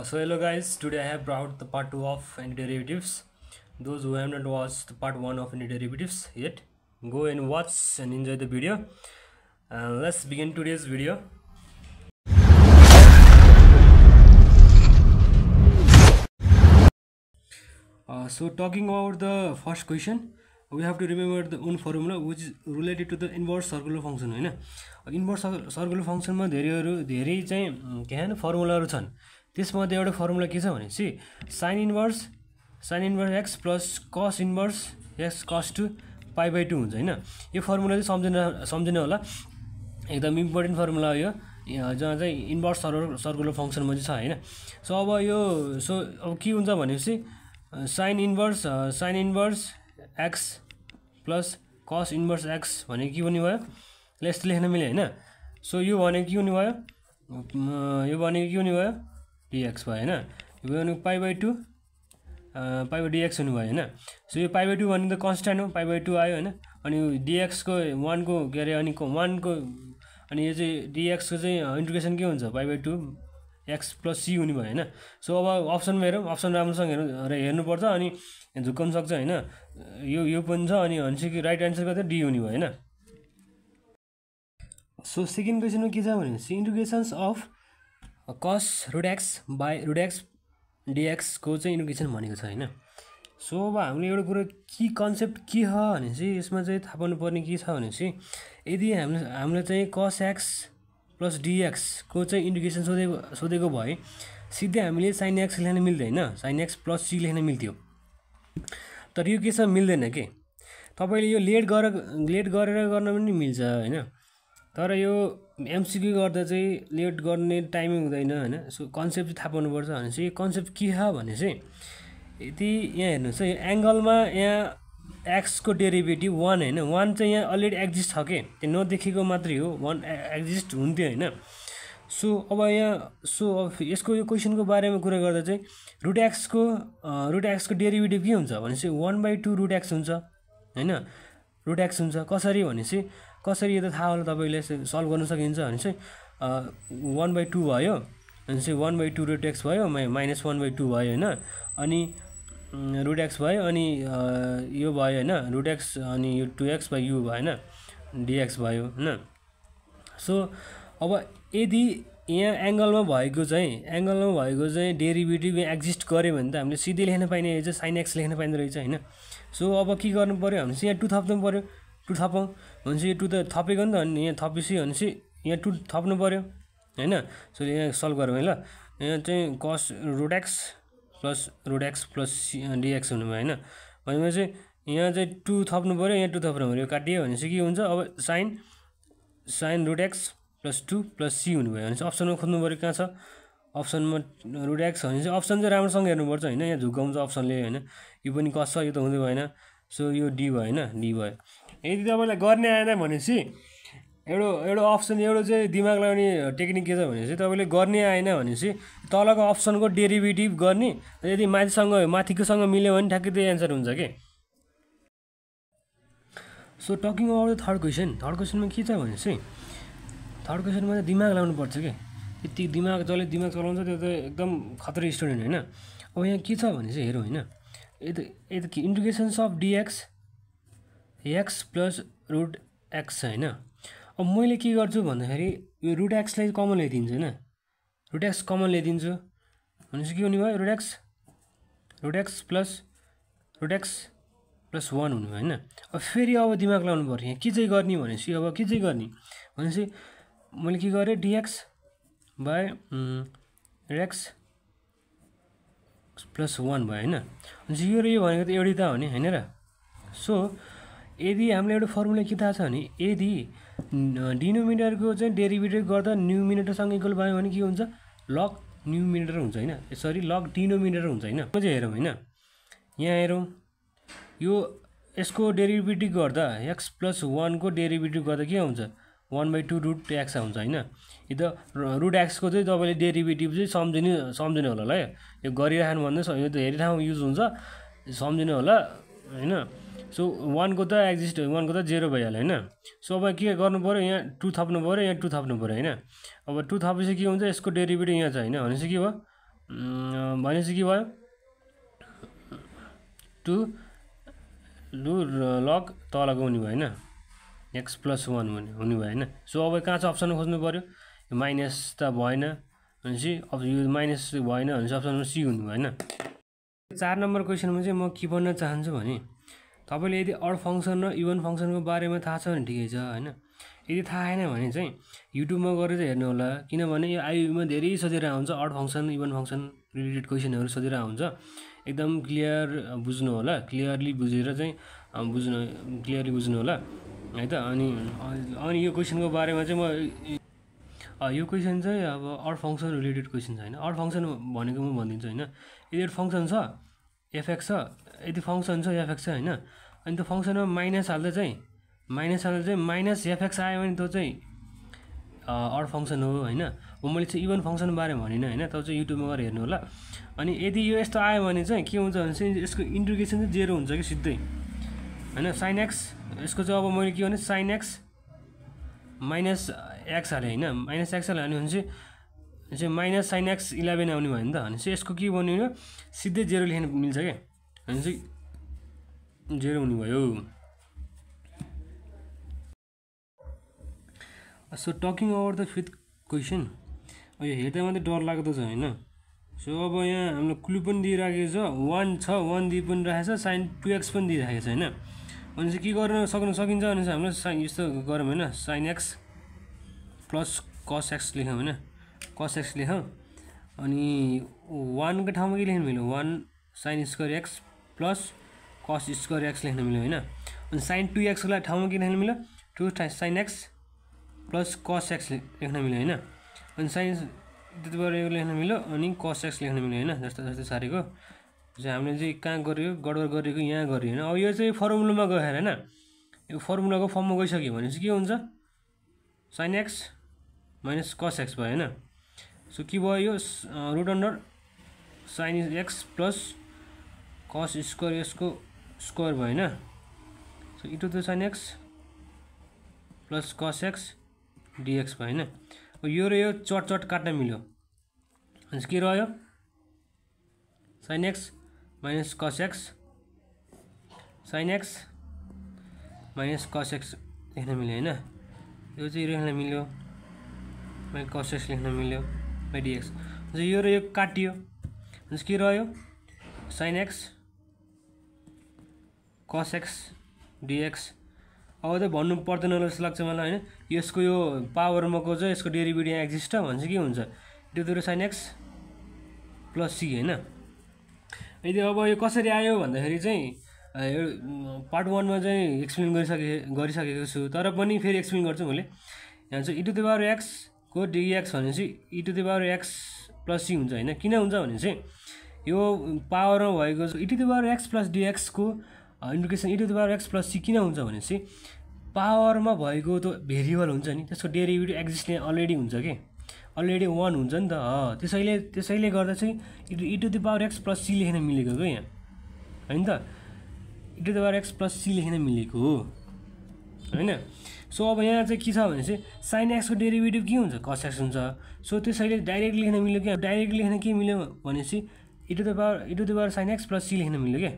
So hello guys, today I have brought the part 2 of antiderivatives. Those who have not watched the part 1 of antiderivatives yet, go and watch and enjoy the video. Let's begin today's video. So talking about the first question, we have to remember the one formula which is related to the inverse circular function हैन. Inverse circular फंक्सनमा धेरै चाहिँ के हैन फर्मुलाहरु छन्. त्यसमध्ये एउटा formula के छ भनेपछि sin inverse x plus cos inverse x cos 2 pi by 2 हुन्छ हैन. यो फर्मुला चाहिँ सम्झिनु होला. एकदम इम्पोर्टेन्ट फर्मुला हो यो, जहाँ चाहिँ इन्भर्स सर्कुलर फंक्सनमा चाहिँ छ हैन. सो अब यो अब के हुन्छ भनेपछि sin inverse x plus cos inverse x भनेको के हुने भयो, यस्तो लेख्न मिल्यो हैन. सो यो भनेको के हुने भयो, यो भनेको के हुने भयो dx भयो हैन. यो भनेको पाई बाइ 2 dx हुने भयो हैन. सो यो पाई बाइ 2 भनेको त कन्स्ट्यान्ट हो, पाई बाइ 2 आयो हैन. अनि dx को 1 को के अरे अनि 1 को अनि यो चाहिँ dx को चाहिँ इन्टिग्रेसन के हुन्छ पाई बाइ 2 x प्लस c हुने भयो हैन. सो अब अप्सनमा हेरौँ, अप्सन राम्रोसँग हेर्नुपर्छ अनि झुक्काउन सक्छ हैन. यो पनि छ अनि भनेपछि राइट आन्सर कति डी हुने भयो हैन. सो सेकेन्ड क्वेसनमा के छ भनेपछि integrations of cos root x by root x dx को चाहिँ इन्टिग्रेसन भनेको छ हैन. सो अब हामीले एउटा कुरा के कन्सेप्ट के हो भनेपछि यसमा चाहिँ थाहा पाउनु पर्ने के छ भनेपछि यदि हामीले चाहिँ cos x प्लस dx को चाहिँ इन्टिग्रेसन सोधेको भए सिधै हामीले sin x लेख्न मिल्दैन, sin x प्लस c लेख्न मिल्थ्यो. तर यो के छ मिल्दैन के. तपाईले यो लेट गरेर गर्न पनि मिल्छ हैन. तर यो एमसीक्यू गर्दा चाहिँ लेट गर्ने टाइमिङ हुँदैन हैन. सो कन्सेप्ट थाहा पाउनुपर्छ भनेपछि कन्सेप्ट के हो भनेपछि यदि यहाँ हेर्नुस् यो एंगलमा यहाँ x को डेरिभेटिभ 1 हैन. 1 चाहिँ यहाँ अलरेडी एक्जिस्ट छ के, त्यो नदेखेको मात्रै हो, 1 एक्जिस्ट हुन्थ्यो हैन. सो अब अब यसको यो क्वेशनको बारेमा कुरा गर्दा चाहिँ रुट x को डेरिभेटिभ के हुन्छ भनेपछि 1/2 रुट x हुन्छ हैन. रुट x हुन्छ कसरी भनेपछि कसरी यो त थाहा होला तपाईले, सल्भ गर्न सकिन्छ भनेपछि 1/2 भयो भनेपछि 1/2 रुट x भयो माइनस 1/2 भयो हैन. अनि रुट x भयो अनि यो भयो हैन रुट x अनि यो 2x बाइ u भयो हैन dx भयो हैन. सो अब यदि यहाँ एंगलमा भएको चाहिँ डेरिभेटिभ एक्जिस्ट गर्यो भने त हामीले सिधै लेख्न पाइने चाहिँ sin x लेख्न पाइँदो रहेछ हैन. सो अब के गर्नु पर्यो भनेपछि यहाँ 2 थप्नु पर्यो, 2 थपौँ भनेपछि यो 2 त थपेको नि त, अनि यहाँ थपेपछि भनेपछि यहाँ 2 थप्नु पर्यो हैन. सो यहाँ सल्भ गरौँ है ल. यहाँ चाहिँ cos root x plus dx हुनु भयो हैन. भनेपछि यहाँ चाहिँ 2 थप्नु पर्यो, यहाँ 2 थप्नु पर्यो, काटियो भनेपछि के हुन्छ अब sin root x plus 2 plus c हुनु भयो भनेपछि अप्सनमा खोज्नु पर्यो कहाँ छ. अप्सनमा रुट x भनेपछि अप्सन चाहिँ राम्रोसँग हेर्नुपर्छ हैन. यहाँ झुकाउँछ अप्सनले हैन. यो पनि कस छ, यो त हुँदै भएन. सो यो डी भयो हैन, डी भयो. यदि तपाईलाई गर्ने आएन भनेपछि एउटा अप्सन एउटा चाहिँ दिमाग लगाउने टेक्निक के छ भनेपछि तपाईले गर्ने आएन भनेपछि तलको अप्सनको डेरिभेटिभ गर्ने, यदि माथिकोसँग मिल्यो भने ठ्याक्कै त्यही आन्सर हुन्छ के. So talking about the third क्वेसनमा के छ भनेपछि थर्ड क्वेसनमा चाहिँ दिमाग लगाउनु पर्छ के. यति दिमाग चलाउँछ त्यो त एकदम खतरा स्टुडेन्ट हैन. अब यहाँ के छ भनेपछि हेरौँ हैन. यदि integrations of dx x plus root x हैन. अब मैले के गर्छु भन्दाखेरि यो रुट x लाई कमन ल्याइदिन्छु हैन. रुट x कमन ल्याइदिन्छु भनेपछि के हुने भयो रुट x प्लस 1 हुने भयो हैन. अब फेरि अब दिमाग लगाउनु पर्यो यहाँ के चाहिँ गर्ने भनेपछि अब के चाहिँ गर्ने भनेपछि मैले के गरेँ dx बाइ x प्लस 1 भयो हैन. भनेपछि यो र यो भनेको त एउटै त हो नि हैन र. सो यदि हामीले एउटा फर्मुला के थाहा छ भने यदि डिनोमिनेटरको चाहिँ डेरिभेटिभ गर्दा न्युमिनेटरसँग इक्वल भयो भने के हुन्छ लग न्युमिनेटर हुन्छ हैन. सरी लग डिनोमिनेटर हुन्छ हैन. म चाहिँ हेरौँ हैन, यहाँ हेरौँ यो यसको डेरिभेटिभ गर्दा x प्लस 1 को डेरिभेटिभ गर्दा के हुन्छ 1/2 रुट x हुन्छ हैन. यो त रुट x को चाहिँ तपाईले डेरिभेटिभ चाहिँ सम्झिनु होला ल. यो गरिराख्नु भन्दा यो त हेरि ठाउँ युज हुन्छ, सम्झिनु होला हैन. सो 1 को त एक्जिस्ट 1 को त 0 भइहाल्यो हैन. सो अब के गर्नु पर्यो यहाँ 2 थप्नु पर्यो, यहाँ 2 थप्नु पर्यो हैन. अब 2 थपेपछि के हुन्छ यसको डेरिभेटिभ यहाँ छ हैन. भनेपछि के भयो भनेपछि के भयो टु लु लग तलको हुने भयो होइन x + 1 हुने भयो होइन सो अब कहाँ चाहिँ अप्सनमा खोज्नु पऱ्यो माइनस त भएन भनेपछि अब यो माइनस भएन भनेपछि अप्सनमा सी हुने भयो होइन 4 नम्बर क्वेसनमा चाहिँ म के भन्न चाहन्छु भने तपाईँले यदि अड फङ्सन र इभन फङ्सनको बारेमा थाहा छ भने ठिकै छ होइन यदि थाहा छैन भने चाहिँ युट्युबमा गएर चाहिँ हेर्नु होला किनभने यो आइयुमा धेरै सोधिरहेको हुन्छ odd function even function related क्वेसनहरू सोधिरहेको हुन्छ एकदम क्लियर बुझ्नु होला क्लियरली बुझ्नु होला है त अनि यो क्वेसनको बारेमा चाहिँ म यो क्वेसन चाहिँ अब अड फङ्सन रिलेटेड क्वेसन छ होइन अड फङ्सन भनेको म भनिदिन्छु होइन यदि फङ्सन छ एफएक्स छ यदि फङ्सन छ एफएक्स छ होइन अनि त्यो फङ्सनमा माइनस हाल्दा चाहिँ माइनस एफएक्स आयो भने त्यो चाहिँ अड फङ्सन हो होइन मैले चाहिँ इभन फङ्सनको बारेमा भनिनँ होइन त्यो चाहिँ युट्युबमा गएर हेर्नु होला अनि यदि यो यस्तो आयो भने चाहिँ के हुन्छ भने चाहिँ यसको इन्टिग्रेसन चाहिँ 0 हुन्छ कि सिधै होइन साइन एक्स यसको चाहिँ अब मैले के भने साइन एक्स माइनस एक्स हालेँ होइन माइनस एक्स हाल्यो भने चाहिँ माइनस साइन एक्स 11 आउने भयो नि त भनेपछि यसको के बन्यो सिधै 0 लेख्न मिल्छ क्या भने चाहिँ 0 हुने भयो so talking over the 5th question यो हेर्दा मात्रै डर लाग्दो छ होइन सो अब यहाँ हाम्रो क्लु पनि दिइराखेको छ 1 छ 1 दिइ पनि राखेको छ साइन 2x पनि दिइराखेको छ होइन अनि चाहिँ के गर्न सकिन्छ भने चाहिँ हाम्रो साइन यस्तो गरौँ होइन sign X plus cos x लेखौँ होइन कस एक्स लेखौँ अनि 1 को ठाउँमा के लेख्नु मिल्यो 1 sine square x plus cos square x लेख्न मिल्यो होइन अनि साइन 2x को ठाउँमा के लेख्न मिल्यो 2 sign X plus cos x लेख्न मिल्यो होइन अनि साइन त्यतिबाट यो लेख्न मिल्यो अनि कस एक्स लेख्न मिल्यो होइन जस्तो सारेको चाहिँ हामीले चाहिँ कहाँ गऱ्यो गडबड गरेको यहाँ गऱ्यो होइन अब यो चाहिँ फर्मुलामा गएर होइन यो फर्मुलाको फर्ममा गइसक्यो भनेपछि के हुन्छ sine X minus cos X भयो होइन सो के भयो यो root under sine X plus cos square यसको स्क्वायर भयो होइन so into the sine X plus cos X dx भयो होइन यो र यो चट काट्न मिल्यो अनि के रह्यो sign X minus cos x sign X minus cos x लेख्न मिल्यो होइन यो चाहिँ लेख्न मिल्यो माइ कस एक्स लेख्न मिल्यो बाई डिएक्स यो र यो काटियो अनि के रह्यो साइन एक्स कस एक्स डिएक्स अब चाहिँ भन्नु पर्दैन जस्तो लाग्छ मलाई होइन यसको यो पावरमाको चाहिँ यसको डेरिभेटिभ यहाँ एक्जिस्ट छ भने चाहिँ के हुन्छ त्यो साइन एक्स प्लस सी होइन यदि अब यो कसरी आयो भन्दाखेरि चाहिँ यो पार्ट 1 मा चाहिँ एक्सप्लेन गरिसकेको छु तर पनि फेरि एक्सप्लेन गर्छु मैले यहाँ चाहिँ e to the power x को dx भनेपछि e to the power x plus C हुन्छ होइन किन हुन्छ भने चाहिँ यो पावरमा भएको e to the power x plus dx को integration e to the power x plus C किन हुन्छ भनेपछि पावरमा भएको त्यो भेरिएबल हुन्छ नि त्यसको डेरिभेटिभ एक्जिस्ट अलरेडी हुन्छ कि अलरेडी 1 हुन्छ नि त त्यसैले गर्दा चाहिँ e to the power x plus C लेख्न मिलेको क्या यहाँ होइन त e to the power x plus C लेख्न मिलेको हो होइन सो अब यहाँ चाहिँ के छ भने चाहिँ साइन एक्सको डेरिभेटिभ के हुन्छ कस एक्स हुन्छ सो त्यसैले डाइरेक्ट लेख्न मिल्यो क्या डाइरेक्ट लेख्न के मिल्यो भनेपछि e to the power sine X plus C लेख्न मिल्यो क्या